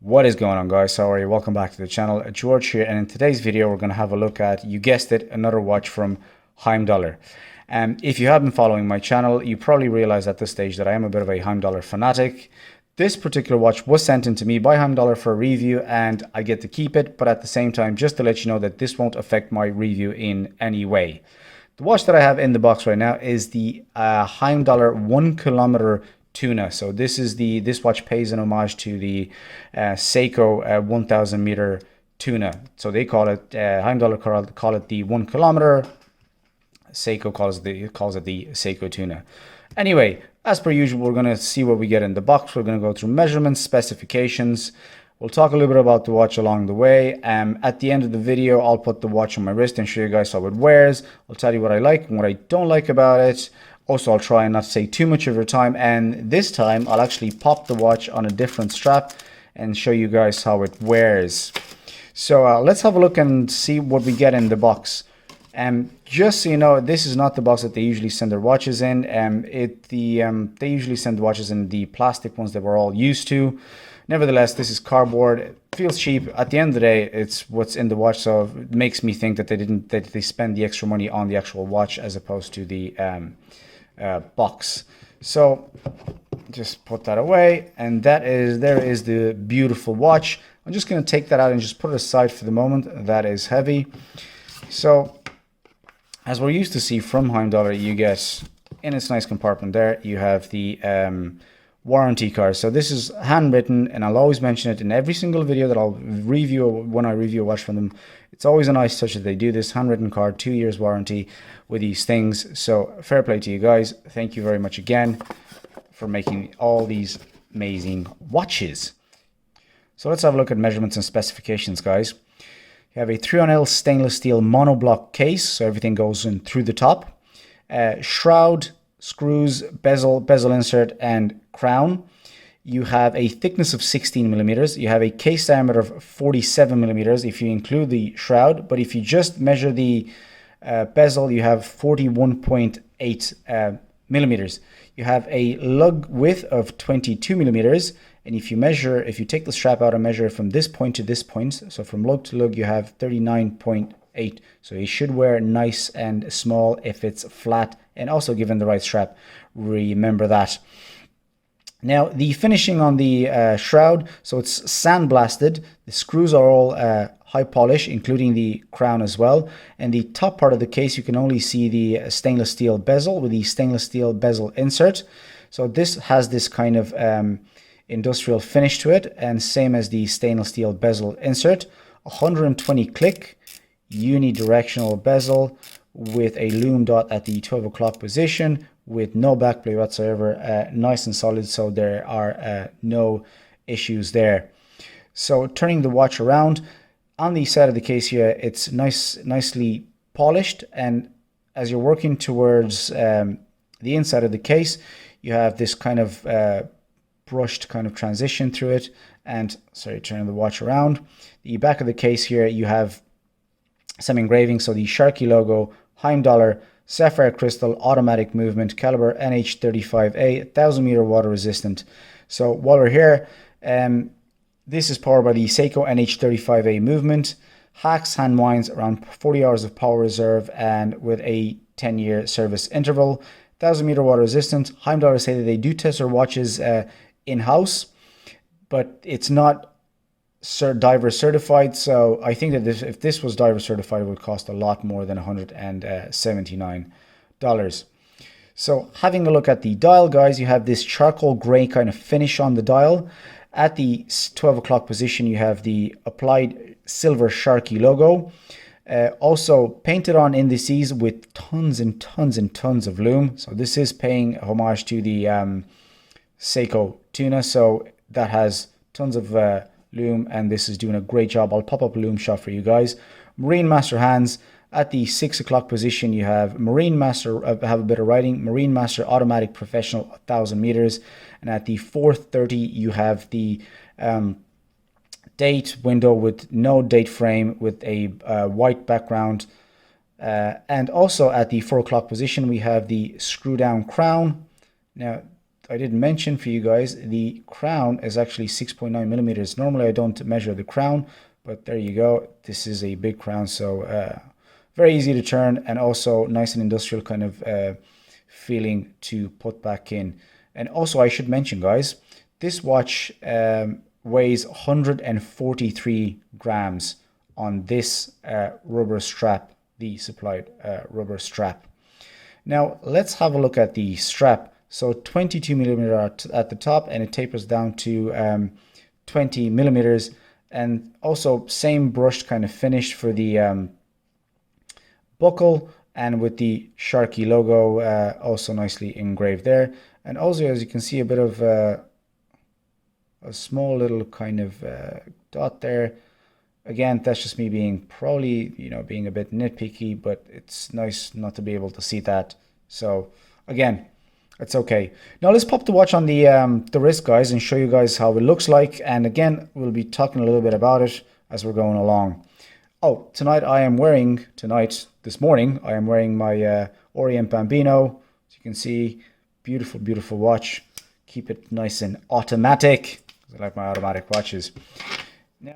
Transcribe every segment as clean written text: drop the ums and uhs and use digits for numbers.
What is going on, guys? How are you? Welcome back to the channel. George here, and in today's video we're going to have a look at, you guessed it, another watch from Heimdallr. If you have been following my channel, you probably realize at this stage that I am a bit of a Heimdallr fanatic. This particular watch was sent in to me by Heimdallr for a review, and I get to keep it, but at the same time, just to let you know that this won't affect my review in any way. The watch that I have in the box right now is the Heimdallr 1 kilometer Tuna. So this watch pays an homage to the Seiko 1000 meter Tuna. So they call it Heimdallr call it the 1 kilometer. Seiko calls it the Seiko Tuna. Anyway, as per usual, we're going to see what we get in the box. We're going to go through measurements, specifications. We'll talk a little bit about the watch along the way. At the end of the video, I'll put the watch on my wrist and show you guys how it wears. I'll tell you what I like and what I don't like about it. Also, I'll try and not take too much of your time, and this time I'll actually pop the watch on a different strap and show you guys how it wears. So let's have a look and see what we get in the box. Just so you know, this is not the box that they usually send their watches in. They usually send the watches in the plastic ones that we're all used to. Nevertheless, this is cardboard. It feels cheap. At the end of the day, it's what's in the watch, so it makes me think that they spend the extra money on the actual watch as opposed to the box. So just put that away, and there is the beautiful watch. I'm just going to take that out and just put it aside for the moment. That is heavy. So as we're used to see from Heimdallr, you get in its nice compartment there, you have the warranty card. So this is handwritten, and I'll always mention it in every single video that I'll review when I review a watch from them. It's always a nice touch that they do this handwritten card, 2 years warranty with these things. So fair play to you guys. Thank you very much again for making all these amazing watches. So let's have a look at measurements and specifications, guys. You have a 3-on-L stainless steel monoblock case, so everything goes in through the top. Shroud, screws, bezel insert, and crown. You have a thickness of 16 millimeters. You have a case diameter of 47 millimeters if you include the shroud, but if you just measure the bezel, you have 41.8 millimeters. You have a lug width of 22 millimeters, and if you take the strap out and measure from this point to this point, so from lug to lug, you have 39.8. So you should wear nice and small if it's flat, and also given the right strap. Remember that. Now, the finishing on the shroud, so it's sandblasted. The screws are all high polish, including the crown as well. And the top part of the case, you can only see the stainless steel bezel with the stainless steel bezel insert. So this has this kind of industrial finish to it, and same as the stainless steel bezel insert. 120 click unidirectional bezel with a lume dot at the 12 o'clock position, with no backplate whatsoever, nice and solid, so there are no issues there. So turning the watch around, on the side of the case here, it's nicely polished, and as you're working towards the inside of the case, you have this kind of brushed kind of transition through it. And sorry, turning the watch around, the back of the case here, you have some engraving, so the Sharky logo, Heimdallr, sapphire crystal, automatic movement, caliber NH35A, 1000 meter water resistant. So while we're here, this is powered by the Seiko NH35A movement, hacks hand winds, around 40 hours of power reserve, and with a 10-year service interval. 1000 meter water resistant. Heimdallr say that they do test their watches in-house, but it's not diver certified, so I think that if this was diver certified, it would cost a lot more than $179. So having a look at the dial, guys, you have this charcoal gray kind of finish on the dial. At the 12 o'clock position, you have the applied silver Sharky logo, also painted on indices with tons and tons and tons of lume. So this is paying homage to the Seiko Tuna, so that has tons of lume, and this is doing a great job. I'll pop up a lume shot for you guys. Marine Master hands. At the 6 o'clock position, you have Marine Master, have a bit of writing, Marine Master Automatic Professional 1000 meters, and at the 4:30 you have the date window with no date frame with a white background, and also at the 4 o'clock position we have the screw down crown. Now I didn't mention for you guys, the crown is actually 6.9 millimeters. Normally I don't measure the crown, but there you go. This is a big crown, so very easy to turn, and also nice and industrial kind of feeling to put back in. And also I should mention, guys, this watch weighs 143 grams on this rubber strap, the supplied rubber strap. Now let's have a look at the strap. So 22 millimeter at the top, and it tapers down to 20 millimeters, and also same brushed kind of finish for the buckle, and with the Sharky logo also nicely engraved there. And also, as you can see, a bit of a small little kind of dot there. Again, that's just me being probably, being a bit nitpicky, but it's nice not to be able to see that. So again, it's okay. Now let's pop the watch on the wrist, guys, and show you guys how it looks like. And again, we'll be talking a little bit about it as we're going along. Oh, this morning, I am wearing my Orient Bambino. As you can see, beautiful, beautiful watch. Keep it nice and automatic. I like my automatic watches. Now,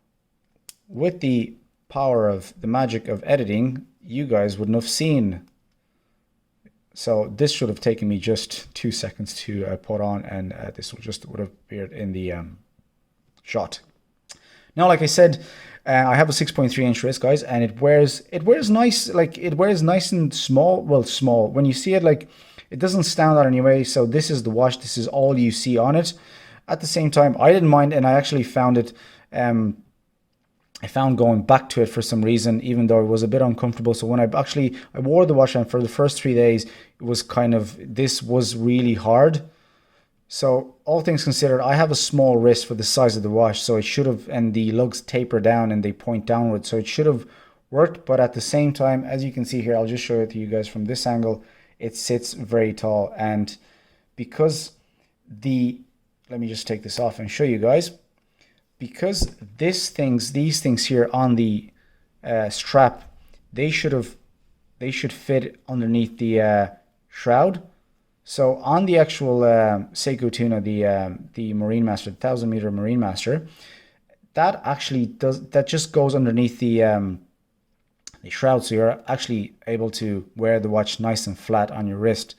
with the power of the magic of editing, you guys wouldn't have seen. So this should have taken me just 2 seconds to put on, and this would have appeared in the shot. Now, like I said, I have a 6.3 inch wrist, guys, and it wears nice, like it wears nice and small. Well, small. When you see it, like, it doesn't stand out anyway. So this is the watch. This is all you see on it. At the same time, I didn't mind, and I actually found it. I found going back to it for some reason, even though it was a bit uncomfortable. So when I wore the watch, and for the first 3 days, it was this was really hard. So all things considered, I have a small wrist for the size of the watch, so it should have, and the lugs taper down and they point downward, so it should have worked. But at the same time, as you can see here, I'll just show it to you guys from this angle, it sits very tall. And because let me just take this off and show you guys, because these things here on the strap, they should fit underneath the shroud. So on the actual Seiko Tuna, the Marine Master, the 1000 meter Marine Master, that just goes underneath the shroud, so you're actually able to wear the watch nice and flat on your wrist.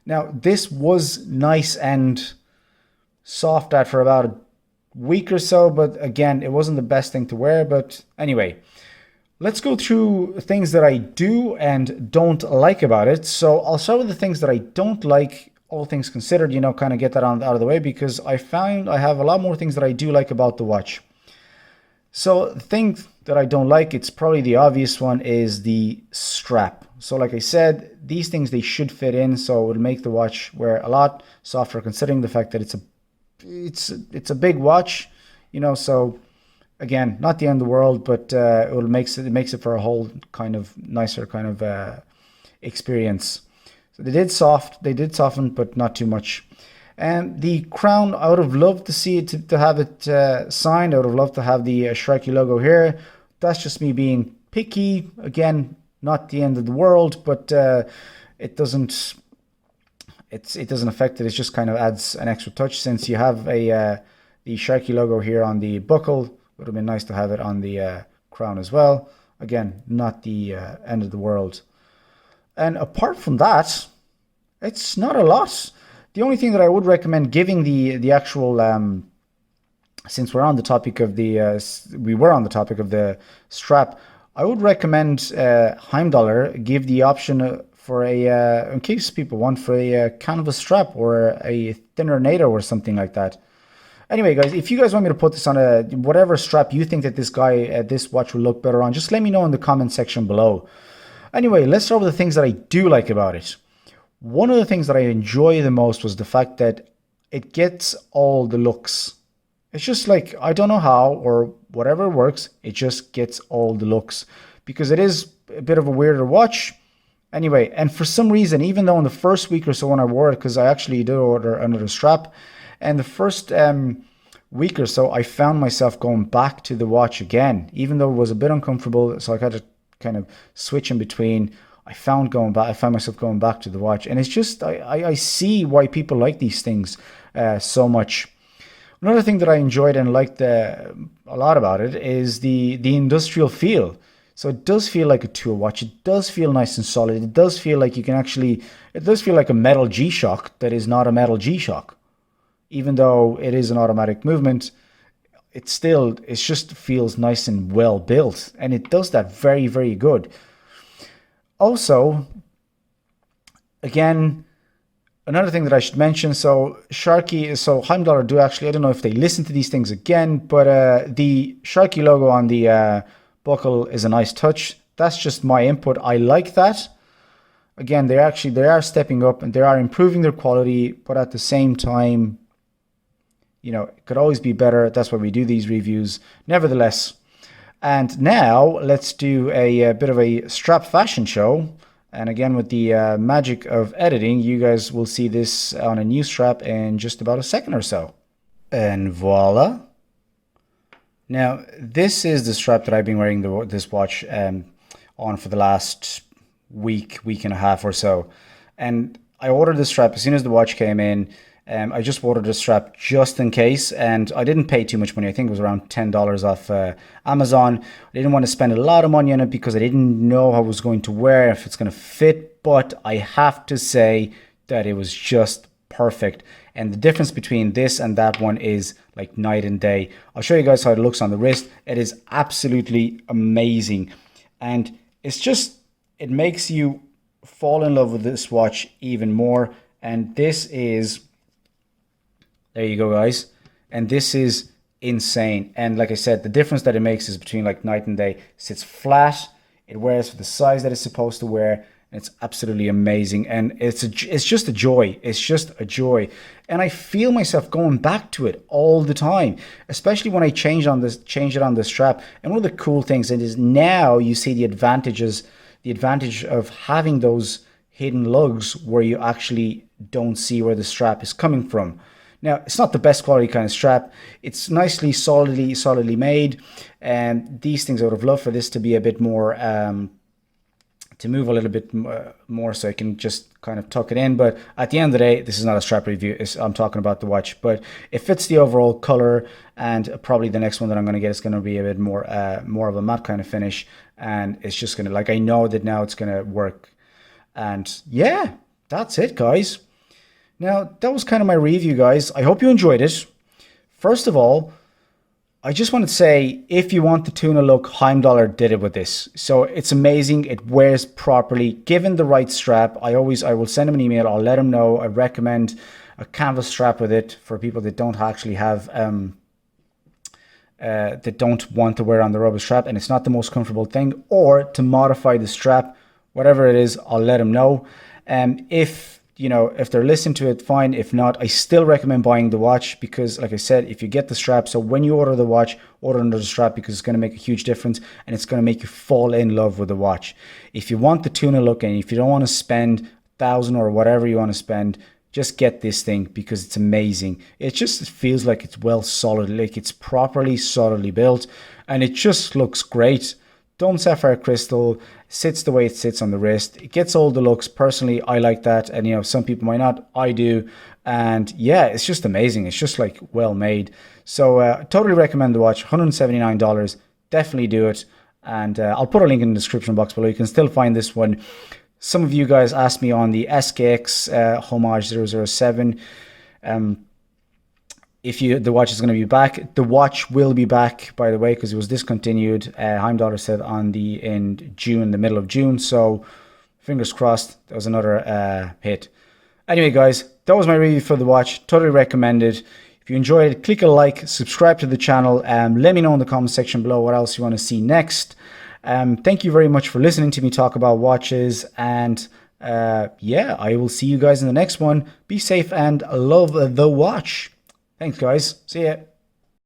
Now this was nice and soft for about a week or so, but again, it wasn't the best thing to wear. But anyway, let's go through things that I do and don't like about it. So I'll start with the things that I don't like, all things considered, kind of get that out of the way, because I found I have a lot more things that I do like about the watch. So the thing that I don't like, it's probably the obvious one, is the strap. So like I said, these things, they should fit in, so it would make the watch wear a lot softer, considering the fact that it's a big watch, so again, not the end of the world, but it makes it for a whole kind of nicer kind of experience. So they did soften, but not too much. And the crown, I would have loved to see it to have it signed. I would have loved to have the Shrike logo here. That's just me being picky. Again, not the end of the world, but it doesn't affect it. It just kind of adds an extra touch, since you have the Sharky logo here on the buckle. Would have been nice to have it on the crown as well. Again, not the end of the world. And apart from that, it's not a lot. The only thing that I would recommend, giving the actual, since we were on the topic of the strap, I would recommend Heimdallr give the option for in case people want, for a canvas strap or a thinner NATO or something like that. Anyway, guys, if you guys want me to put this on whatever strap you think that this watch will look better on, just let me know in the comment section below. Anyway, let's start with the things that I do like about it. One of the things that I enjoy the most was the fact that it gets all the looks. It's just like, I don't know how or whatever works, it just gets all the looks, because it is a bit of a weirder watch. Anyway, and for some reason, even though in the first week or so when I wore it, because I actually did order another strap, and the first week or so, I found myself going back to the watch again, even though it was a bit uncomfortable. So I had to kind of switch in between. I found myself going back to the watch, and it's just I see why people like these things so much. Another thing that I enjoyed and liked a lot about it is the industrial feel. So it does feel like a tool watch. It does feel nice and solid. It does feel like it does feel like a metal G-Shock that is not a metal G-Shock. Even though it is an automatic movement, it just feels nice and well built. And it does that very, very good. Also, again, another thing that I should mention, so Heimdallr do actually, I don't know if they listen to these things again, but the Sharky logo on the buckle is a nice touch. That's just my input. I like that. Again, they are stepping up and they are improving their quality, but at the same time, you know, it could always be better. That's why we do these reviews. Nevertheless, and now let's do a bit of a strap fashion show. And again, with the magic of editing, you guys will see this on a new strap in just about a second or so. And voila. Now, this is the strap that I've been wearing this watch on for the last week and a half or so. And I ordered the strap as soon as the watch came in. I just ordered the strap just in case, and I didn't pay too much money. I think it was around $10 off Amazon. I didn't want to spend a lot of money on it because I didn't know how I was going to wear, if it's going to fit, but I have to say that it was just perfect. And the difference between this and that one is like night and day. I'll show you guys how it looks on the wrist. It is absolutely amazing. And it makes you fall in love with this watch even more. And this is, there you go, guys. And this is insane. And like I said, the difference that it makes is between like night and day. It sits flat. It wears for the size that it's supposed to wear. It's absolutely amazing, and it's just a joy. It's just a joy, and I feel myself going back to it all the time, especially when I change it on the strap. And one of the cool things is now you see the advantage of having those hidden lugs where you actually don't see where the strap is coming from. Now, it's not the best quality kind of strap. It's nicely, solidly made, and these things, I would have loved for this to be a bit more. To move a little bit more so I can just kind of tuck it in. But at the end of the day, this is not a strap review. I'm talking about the watch, but it fits the overall color, and probably the next one that I'm going to get is going to be a bit more of a matte kind of finish, and it's just going to, like, I know that now it's going to work. And yeah, that's it, guys. Now, that was kind of my review, guys. I hope you enjoyed it. First of all, I just want to say, if you want the tuna look, Heimdallr did it with this. So it's amazing. It wears properly. Given the right strap, I will send him an email. I'll let him know. I recommend a canvas strap with it for people that don't actually have, that don't want to wear on the rubber strap and it's not the most comfortable thing, or to modify the strap, whatever it is, I'll let him know. If they're listening to it, fine. If not, I still recommend buying the watch because, like I said, if you get the strap, so when you order the watch, order under the strap because it's going to make a huge difference and it's going to make you fall in love with the watch. If you want the tuna look and if you don't want to spend 1,000 or whatever you want to spend, just get this thing because it's amazing. It feels like it's like it's properly solidly built, and it just looks great. Dome sapphire crystal, sits the way it sits on the wrist. It gets all the looks. Personally, I like that, and some people might not. I do, and yeah, it's just amazing. It's just like well made. So totally recommend the watch. $179. Definitely do it, and I'll put a link in the description box below. You can still find this one. Some of you guys asked me on the SKX Homage 007. If the watch is going to be back. The watch will be back, by the way, because it was discontinued. Heimdallr said in the middle of June. So fingers crossed. That was another hit. Anyway, guys, that was my review for the watch. Totally recommended. If you enjoyed it, click a like, subscribe to the channel. Let me know in the comment section below what else you want to see next. Thank you very much for listening to me talk about watches. And yeah, I will see you guys in the next one. Be safe and love the watch. Thanks, guys. See ya.